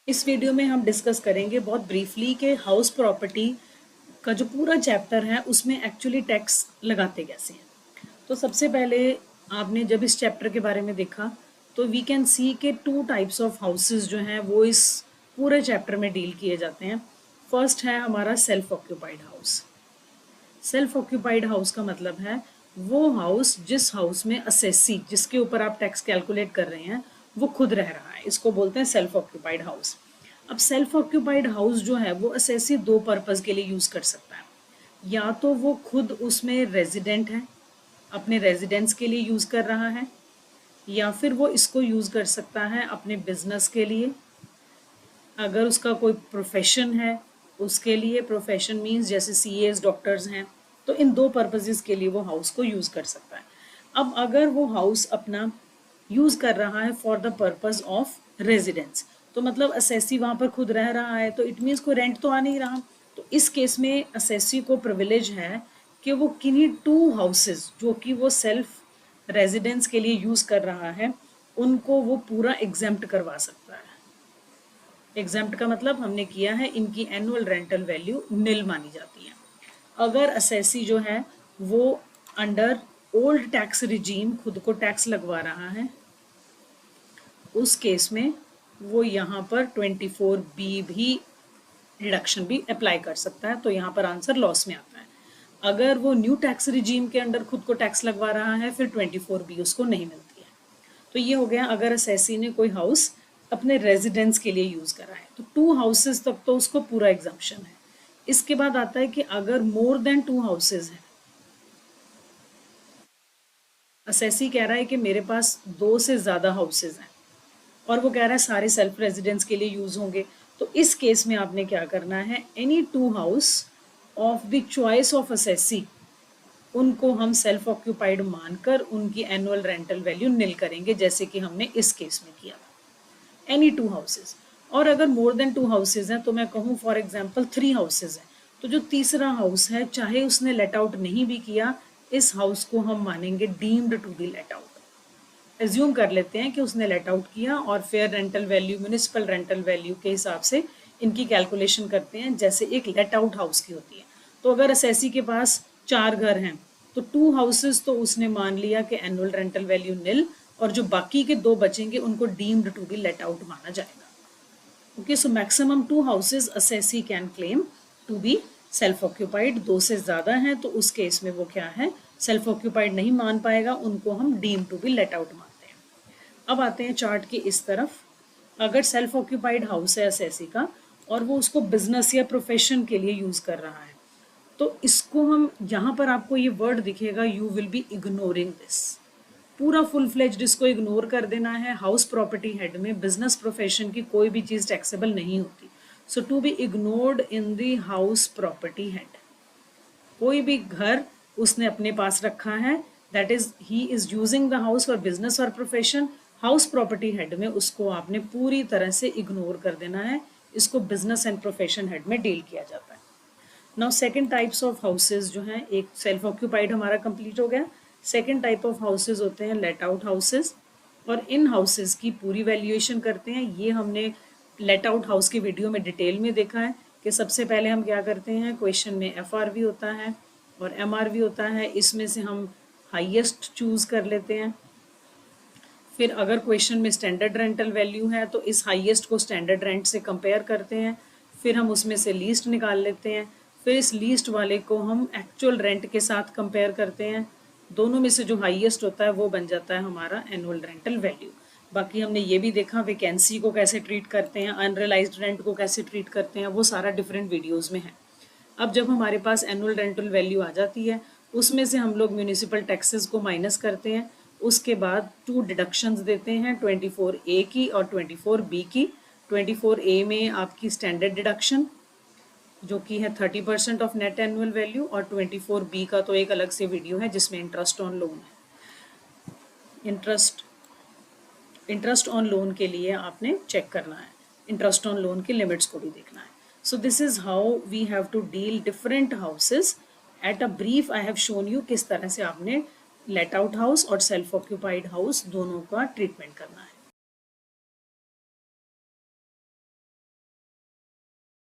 इस वीडियो में हम डिस्कस करेंगे बहुत ब्रीफली कि हाउस प्रॉपर्टी का जो पूरा चैप्टर है उसमें एक्चुअली टैक्स लगाते कैसे हैं। तो सबसे पहले आपने जब इस चैप्टर के बारे में देखा तो वी कैन सी के 2 टाइप्स ऑफ हाउसेस जो हैं वो इस पूरे चैप्टर में डील किए जाते हैं। फर्स्ट है हमारा self occupied house. Self occupied house का मतलब है वो हाउस जिस हाउस में असेसी जिसके ऊपर आप टैक्स कैलकुलेट कर रहे हैं वो खुद रह रहा है, इसको बोलते हैं सेल्फ ऑक्यूपाइड हाउस। अब सेल्फ ऑक्यूपाइड हाउस जो है वो असेसी 2 पर्पस के लिए यूज कर सकता है। या तो वो खुद उसमें रेजिडेंट है, अपने रेजिडेंस के लिए यूज कर रहा है, या फिर वो इसको यूज कर सकता है अपने बिजनेस के लिए। अगर उसका कोई प्रोफेशन है उसके लिए, प्रोफेशन मीन्स जैसे सीएस डॉक्टर्स हैं, तो इन 2 पर्पसेस के लिए वो हाउस को यूज कर सकता है। अब अगर वो हाउस अपना यूज कर रहा है for the purpose of residence, तो मतलब असेसी वहां पर खुद रह रहा है, तो इट मीन्स कोई रेंट तो आ नहीं रहा। तो इस केस में असेसी को प्रिविलेज है कि वो किन्हीं 2 हाउसेस जो कि वो सेल्फ रेजिडेंस के लिए यूज कर रहा है उनको वो पूरा एग्जेम्प्ट करवा सकता है। एग्जेम्प्ट का मतलब हमने किया है इनकी एनुअल रेंटल वैल्यू निल मानी जाती है। अगर असेसी जो है वो अंडर ओल्ड टैक्स रिजीम खुद को टैक्स लगवा रहा है, उस केस में वो यहाँ पर 24B भी डिडक्शन भी अप्लाई कर सकता है, तो यहाँ पर आंसर लॉस में आता है। अगर वो न्यू टैक्स रिजीम के अंडर खुद को टैक्स लगवा रहा है फिर 24B उसको नहीं मिलती है। तो ये हो गया अगर असेसी ने कोई हाउस अपने रेजिडेंस के लिए यूज करा है, तो 2 हाउसेस तक तो उसको पूरा एग्जम्पशन है। इसके बाद आता है कि अगर मोर देन 2 हाउसेस हैं, असेसी कह रहा है कि मेरे पास 2 से ज्यादा हाउसेस हैं और वो कह रहा है सारे सेल्फ रेजिडेंस के लिए यूज होंगे, तो इस केस में आपने क्या करना है, any 2 house of the choice of assessee उनको हम सेल्फ ऑक्यूपाइड मानकर उनकी एनुअल रेंटल वैल्यू निल करेंगे, जैसे कि हमने इस केस में किया था। Any 2 houses. और अगर मोर देन 2 हाउसेज हैं, तो मैं कहूँ फॉर एग्जाम्पल 3 हाउसेज हैं, तो जो तीसरा हाउस है चाहे उसने लेट आउट नहीं भी किया, इस हाउस को हम मानेंगे deemed to be let out. Assume कर लेते हैं कि उसने लेट आउट किया और fair rental value, municipal rental value के हिसाब से इनकी कैलकुलेशन करते हैं जैसे एक लेट आउट हाउस की होती है। तो अगर असेसी के पास 4 घर हैं तो 2 हाउसेस तो उसने मान लिया कि एनुअल रेंटल वैल्यू निल, और जो बाकी के 2 बचेंगे उनको deemed to be let out माना जाएगा। Okay, so maximum 2 houses assessee can claim to be self occupied. 2 से ज्यादा हैं तो उस केस में वो क्या है, सेल्फ ऑक्यूपाइड नहीं मान पाएगा, उनको हम deem to be let out मानते हैं। अब आते हैं चार्ट के इस तरफ। अगर सेल्फ ऑक्यूपाइड हाउस है असेसी का और वो उसको बिजनेस या प्रोफेशन के लिए यूज कर रहा है, तो इसको हम, यहाँ पर आपको ये वर्ड दिखेगा, you will be ignoring this. पूरा फुल फ्लेज्ड इसको इग्नोर कर देना है। हाउस प्रॉपर्टी हेड में बिजनेस प्रोफेशन की कोई भी चीज टैक्सेबल नहीं होती, so to be ignored in the house property head. कोई भी घर उसने अपने पास रखा है, that is he is using the house for business और प्रोफेशन, हाउस प्रॉपर्टी हेड में उसको आपने पूरी तरह से इग्नोर कर देना है। इसको बिजनेस एंड प्रोफेशन हेड में डील किया जाता है। Now second types of houses जो हैं, एक सेल्फ ऑक्यूपाइड हमारा कंप्लीट हो गया। सेकंड टाइप ऑफ हाउसेस होते हैं लेट आउट हाउसेस, और इन हाउसेस की पूरी वैल्यूएशन करते हैं। ये हमने लेट आउट हाउस की वीडियो में डिटेल में देखा है कि सबसे पहले हम क्या करते हैं, क्वेश्चन में एफआरवी होता है और एमआरवी होता है, इसमें से हम हाईएस्ट चूज कर लेते हैं। फिर अगर क्वेश्चन में स्टैंडर्ड रेंटल वैल्यू है तो इस हाईएस्ट को स्टैंडर्ड रेंट से कंपेयर करते हैं, फिर हम उसमें से लीस्ट निकाल लेते हैं, फिर इस लीस्ट वाले को हम एक्चुअल रेंट के साथ कंपेयर करते हैं। दोनों में से जो हाईएस्ट होता है वो बन जाता है हमारा एनुअल रेंटल वैल्यू। बाकी हमने ये भी देखा वैकेंसी को कैसे ट्रीट करते हैं, अनरियलाइज्ड रेंट को कैसे ट्रीट करते हैं, वो सारा डिफरेंट वीडियोज़ में है। अब जब हमारे पास एनुअल रेंटल वैल्यू आ जाती है, उसमें से हम लोग म्यूनिसिपल टैक्सेस को माइनस करते हैं, उसके बाद 2 डिडक्शंस देते हैं, 24A की और 24B की। 24A में आपकी स्टैंडर्ड डिडक्शन जो कि है 30% ऑफ नेट एनुअल वैल्यू, और 24B का तो एक अलग से वीडियो है जिसमें इंटरेस्ट ऑन लोन है। इंटरेस्ट ऑन लोन के लिए आपने चेक करना है, इंटरेस्ट ऑन लोन की लिमिट्स को भी देखना है। So this is how we have to deal different houses. At a brief I have shown you किस तरह से आपने लेट आउट हाउस और सेल्फ ऑक्यूपाइड हाउस दोनों का ट्रीटमेंट करना है।